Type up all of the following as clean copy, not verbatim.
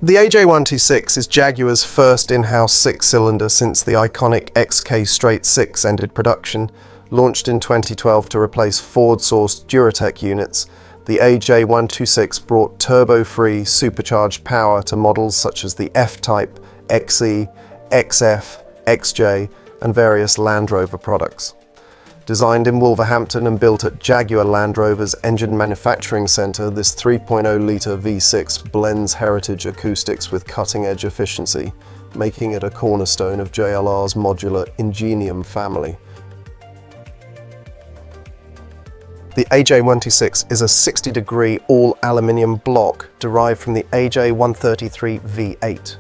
The AJ126 is Jaguar's first in-house six-cylinder since the iconic XK Straight 6 ended production. Launched in 2012 to replace Ford-sourced Duratec units, the AJ126 brought turbo-free supercharged power to models such as the F-Type, XE, XF, XJ, and various Land Rover products. Designed in Wolverhampton and built at Jaguar Land Rover's engine manufacturing centre, this 3.0-liter V6 blends heritage acoustics with cutting-edge efficiency, making it a cornerstone of JLR's modular Ingenium family. The AJ126 is a 60-degree all-aluminium block derived from the AJ133 V8.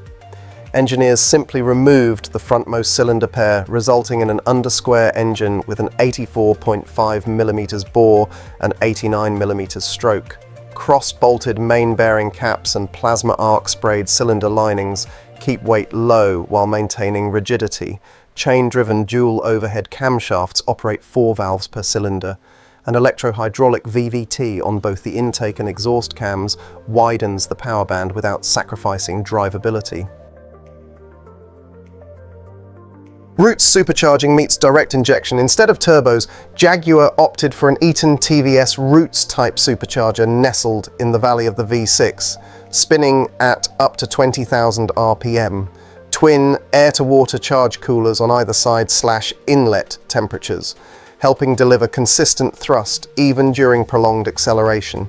Engineers simply removed the frontmost cylinder pair, resulting in an undersquare engine with an 84.5mm bore and 89mm stroke. Cross-bolted main bearing caps and plasma arc sprayed cylinder linings keep weight low while maintaining rigidity. Chain-driven dual overhead camshafts operate 4 valves per cylinder. An electro-hydraulic VVT on both the intake and exhaust cams widens the power band without sacrificing drivability. Roots supercharging meets direct injection. Instead of turbos, Jaguar opted for an Eaton TVS Roots type supercharger nestled in the valley of the V6, spinning at up to 20,000 RPM. Twin air-to-water charge coolers on either side / inlet temperatures, helping deliver consistent thrust even during prolonged acceleration.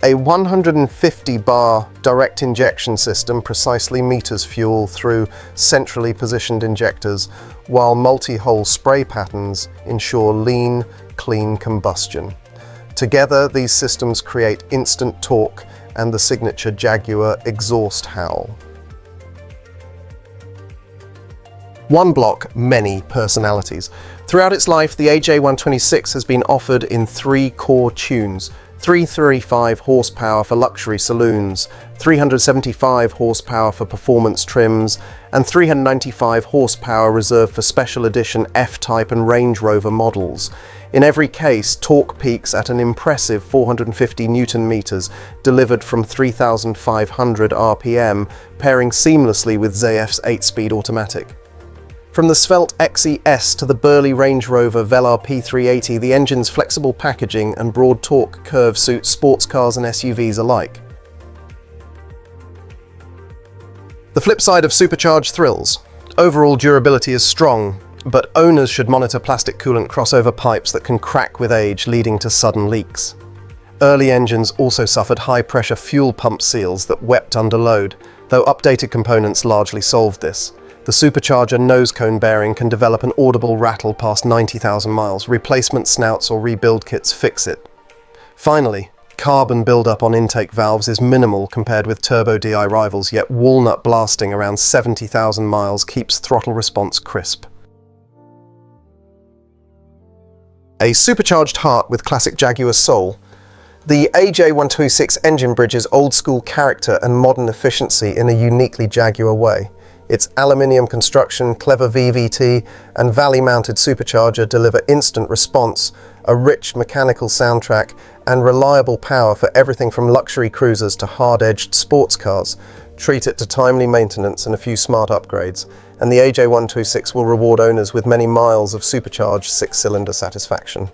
A 150-bar direct injection system precisely meters fuel through centrally positioned injectors, while multi-hole spray patterns ensure lean, clean combustion. Together, these systems create instant torque and the signature Jaguar exhaust howl. One block, many personalities. Throughout its life, the AJ126 has been offered in 3 core tunes: 335 horsepower for luxury saloons, 375 horsepower for performance trims, and 395 horsepower reserved for special edition F-Type and Range Rover models. In every case, torque peaks at an impressive 450 Nm, delivered from 3,500 RPM, pairing seamlessly with ZF's 8-speed automatic. From the svelte XES to the burly Range Rover Velar P380, the engine's flexible packaging and broad torque curve suit sports cars and SUVs alike. The flip side of supercharged thrills. Overall durability is strong, but owners should monitor plastic coolant crossover pipes that can crack with age, leading to sudden leaks. Early engines also suffered high-pressure fuel pump seals that wept under load, though updated components largely solved this. The supercharger nose cone bearing can develop an audible rattle past 90,000 miles. Replacement snouts or rebuild kits fix it. Finally, carbon buildup on intake valves is minimal compared with turbo DI rivals, yet walnut blasting around 70,000 miles keeps throttle response crisp. A supercharged heart with classic Jaguar soul. The AJ126 engine bridges old-school character and modern efficiency in a uniquely Jaguar way. Its aluminium construction, clever VVT, and valley-mounted supercharger deliver instant response, a rich mechanical soundtrack, and reliable power for everything from luxury cruisers to hard-edged sports cars. Treat it to timely maintenance and a few smart upgrades, and the AJ126 will reward owners with many miles of supercharged 6-cylinder satisfaction.